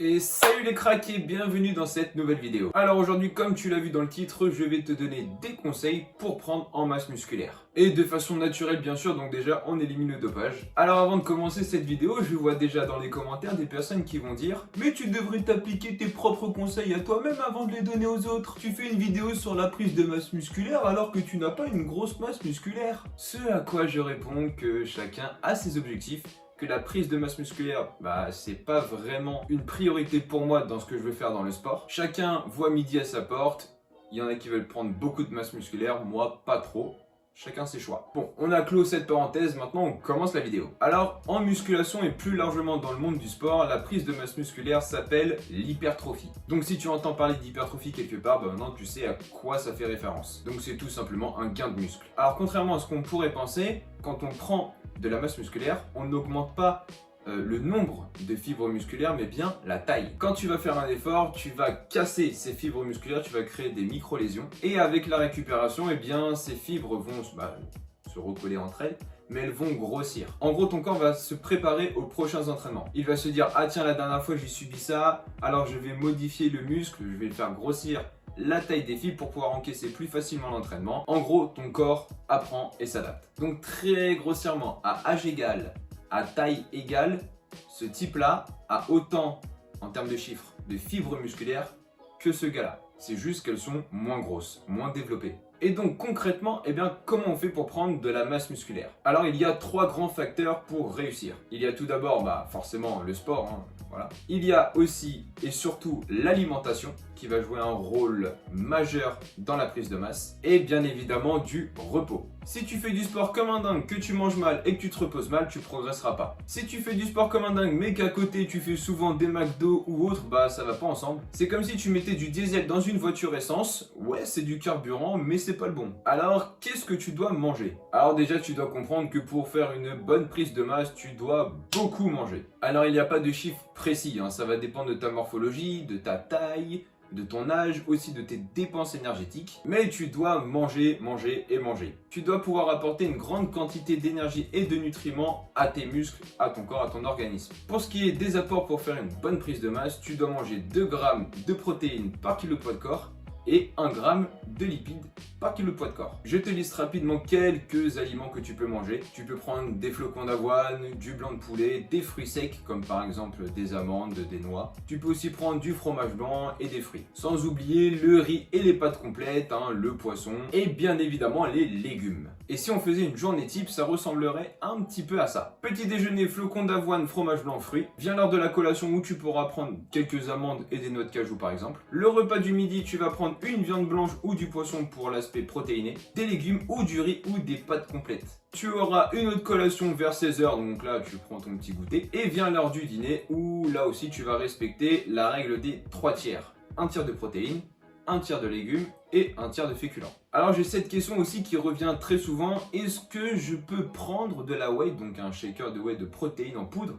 Et salut les cracks et bienvenue dans cette nouvelle vidéo. Alors aujourd'hui, comme tu l'as vu dans le titre, je vais te donner des conseils pour prendre en masse musculaire. Et de façon naturelle bien sûr, donc déjà on élimine le dopage. Alors avant de commencer cette vidéo, je vois déjà dans les commentaires des personnes qui vont dire « Mais tu devrais t'appliquer tes propres conseils à toi-même avant de les donner aux autres. Tu fais une vidéo sur la prise de masse musculaire alors que tu n'as pas une grosse masse musculaire. » Ce à quoi je réponds que chacun a ses objectifs, que la prise de masse musculaire, c'est pas vraiment une priorité pour moi dans ce que je veux faire dans le sport. Chacun voit midi à sa porte, il y en a qui veulent prendre beaucoup de masse musculaire, moi pas trop. Chacun ses choix. Bon, on a clos cette parenthèse, maintenant on commence la vidéo. Alors, en musculation et plus largement dans le monde du sport, la prise de masse musculaire s'appelle l'hypertrophie. Donc si tu entends parler d'hypertrophie quelque part, maintenant tu sais à quoi ça fait référence. Donc c'est tout simplement un gain de muscle. Alors contrairement à ce qu'on pourrait penser, quand on prend de la masse musculaire, on n'augmente pas le nombre de fibres musculaires, mais bien la taille. Quand tu vas faire un effort, tu vas casser ces fibres musculaires, tu vas créer des micro-lésions. Et avec la récupération, ces fibres vont se recoller entre elles, mais elles vont grossir. En gros, ton corps va se préparer aux prochains entraînements. Il va se dire, ah tiens, la dernière fois j'ai subi ça, alors je vais modifier le muscle, je vais le faire grossir la taille des fibres pour pouvoir encaisser plus facilement l'entraînement. En gros, ton corps apprend et s'adapte. Donc très grossièrement, à âge égal, à taille égale, ce type-là a autant, en termes de chiffres, de fibres musculaires que ce gars-là. C'est juste qu'elles sont moins grosses, moins développées. Et donc concrètement, comment on fait pour prendre de la masse musculaire? Alors il y a 3 grands facteurs pour réussir. Il y a tout d'abord forcément le sport, voilà. Il y a aussi et surtout l'alimentation qui va jouer un rôle majeur dans la prise de masse. Et bien évidemment du repos. Si tu fais du sport comme un dingue, que tu manges mal et que tu te reposes mal, tu progresseras pas. Si tu fais du sport comme un dingue mais qu'à côté tu fais souvent des McDo ou autre, ça va pas ensemble. C'est comme si tu mettais du diesel dans une voiture essence. Ouais, c'est du carburant mais c'est pas le bon. Alors qu'est-ce que tu dois manger? Alors déjà tu dois comprendre que pour faire une bonne prise de masse, tu dois beaucoup manger. Alors il n'y a pas de chiffre précis, ça va dépendre de ta morphologie, de ta taille, de ton âge, aussi de tes dépenses énergétiques, mais tu dois manger, manger et manger. Tu dois pouvoir apporter une grande quantité d'énergie et de nutriments à tes muscles, à ton corps, à ton organisme. Pour ce qui est des apports pour faire une bonne prise de masse, tu dois manger 2 grammes de protéines par kilo de poids de corps et 1 gramme de lipides par kilo de poids de corps. Je te liste rapidement quelques aliments que tu peux manger. Tu peux prendre des flocons d'avoine, du blanc de poulet, des fruits secs comme par exemple des amandes, des noix. Tu peux aussi prendre du fromage blanc et des fruits. Sans oublier le riz et les pâtes complètes, le poisson et bien évidemment les légumes. Et si on faisait une journée type, ça ressemblerait un petit peu à ça. Petit déjeuner, flocons d'avoine, fromage blanc, fruits. Vient l'heure de la collation où tu pourras prendre quelques amandes et des noix de cajou par exemple. Le repas du midi, tu vas prendre une viande blanche ou du poisson pour l'aspect protéiné, des légumes ou du riz ou des pâtes complètes. Tu auras une autre collation vers 16h, donc là tu prends ton petit goûter. Et vient l'heure du dîner où là aussi tu vas respecter la règle des 3 tiers. Un tiers de protéines, un tiers de légumes et un tiers de féculents. Alors j'ai cette question aussi qui revient très souvent, est-ce que je peux prendre de la whey, donc un shaker de whey de protéines en poudre,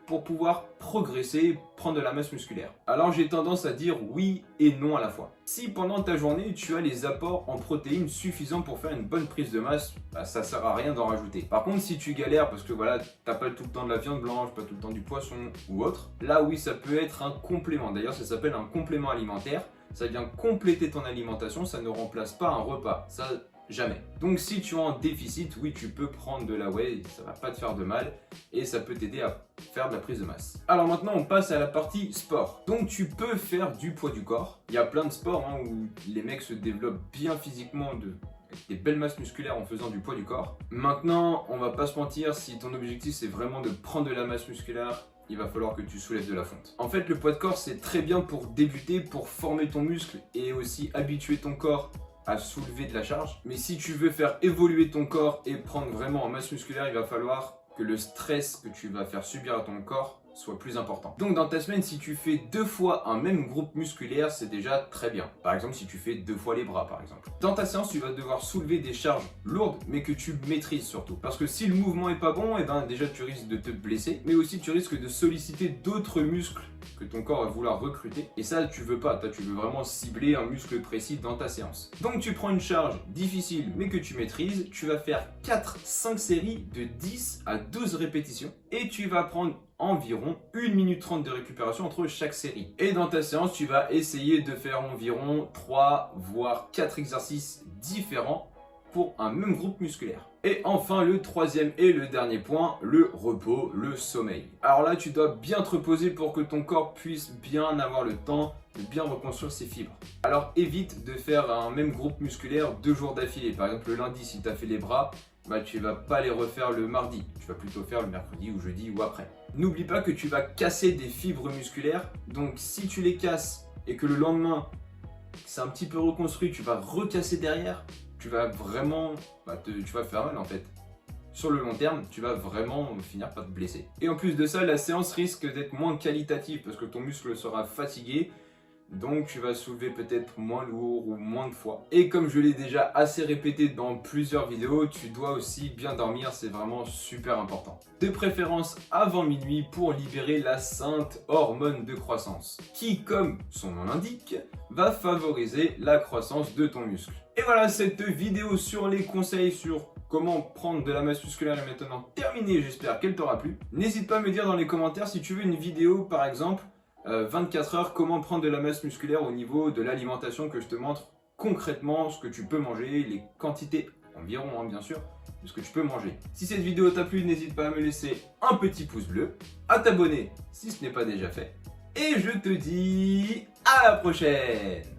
pour pouvoir progresser, prendre de la masse musculaire? Alors j'ai tendance à dire oui et non à la fois. Si pendant ta journée tu as les apports en protéines suffisants pour faire une bonne prise de masse, ça sert à rien d'en rajouter. Par contre si tu galères parce que t'as pas tout le temps de la viande blanche, pas tout le temps du poisson ou autre, là oui ça peut être un complément. D'ailleurs ça s'appelle un complément alimentaire. Ça vient compléter ton alimentation, ça ne remplace pas un repas. Ça, jamais. Donc si tu es en déficit, oui, tu peux prendre de la whey, ça va pas te faire de mal et ça peut t'aider à faire de la prise de masse. Alors maintenant, on passe à la partie sport. Donc tu peux faire du poids du corps. Il y a plein de sports où les mecs se développent bien physiquement avec des belles masses musculaires en faisant du poids du corps. Maintenant, on va pas se mentir, si ton objectif c'est vraiment de prendre de la masse musculaire, il va falloir que tu soulèves de la fonte. En fait, le poids de corps, c'est très bien pour débuter, pour former ton muscle et aussi habituer ton corps à soulever de la charge. Mais si tu veux faire évoluer ton corps et prendre vraiment en masse musculaire, il va falloir que le stress que tu vas faire subir à ton corps soit plus important. Donc dans ta semaine, si tu fais 2 fois un même groupe musculaire, c'est déjà très bien. Par exemple, si tu fais 2 fois les bras par exemple. Dans ta séance, tu vas devoir soulever des charges lourdes, mais que tu maîtrises surtout. Parce que si le mouvement est pas bon, déjà tu risques de te blesser, mais aussi tu risques de solliciter d'autres muscles que ton corps va vouloir recruter. Et ça, tu veux pas. Toi, tu veux vraiment cibler un muscle précis dans ta séance. Donc tu prends une charge difficile, mais que tu maîtrises. Tu vas faire 4-5 séries de 10 à 12 répétitions. et tu vas prendre environ 1 minute 30 de récupération entre chaque série. Et dans ta séance, tu vas essayer de faire environ 3 voire 4 exercices différents pour un même groupe musculaire. Et enfin, le troisième et le dernier point, le repos, le sommeil. Alors là, tu dois bien te reposer pour que ton corps puisse bien avoir le temps de bien reconstruire ses fibres. Alors évite de faire un même groupe musculaire 2 jours d'affilée. Par exemple, le lundi, si tu as fait les bras, tu vas pas les refaire le mardi. Tu vas plutôt faire le mercredi ou jeudi ou après. N'oublie pas que tu vas casser des fibres musculaires. Donc si tu les casses et que le lendemain, c'est un petit peu reconstruit, tu vas recasser derrière, tu vas vraiment, tu vas faire mal en fait. Sur le long terme, tu vas vraiment finir par te blesser. Et en plus de ça, la séance risque d'être moins qualitative parce que ton muscle sera fatigué. Donc tu vas soulever peut-être moins lourd ou moins de fois. Et comme je l'ai déjà assez répété dans plusieurs vidéos, tu dois aussi bien dormir, c'est vraiment super important. De préférence avant minuit pour libérer la sainte hormone de croissance, qui comme son nom l'indique, va favoriser la croissance de ton muscle. Et voilà, cette vidéo sur les conseils sur comment prendre de la masse musculaire est maintenant terminée, j'espère qu'elle t'aura plu. N'hésite pas à me dire dans les commentaires si tu veux une vidéo par exemple 24 heures, comment prendre de la masse musculaire au niveau de l'alimentation, que je te montre concrètement ce que tu peux manger, les quantités environ bien sûr, de ce que tu peux manger. Si cette vidéo t'a plu, n'hésite pas à me laisser un petit pouce bleu, à t'abonner si ce n'est pas déjà fait, et je te dis à la prochaine!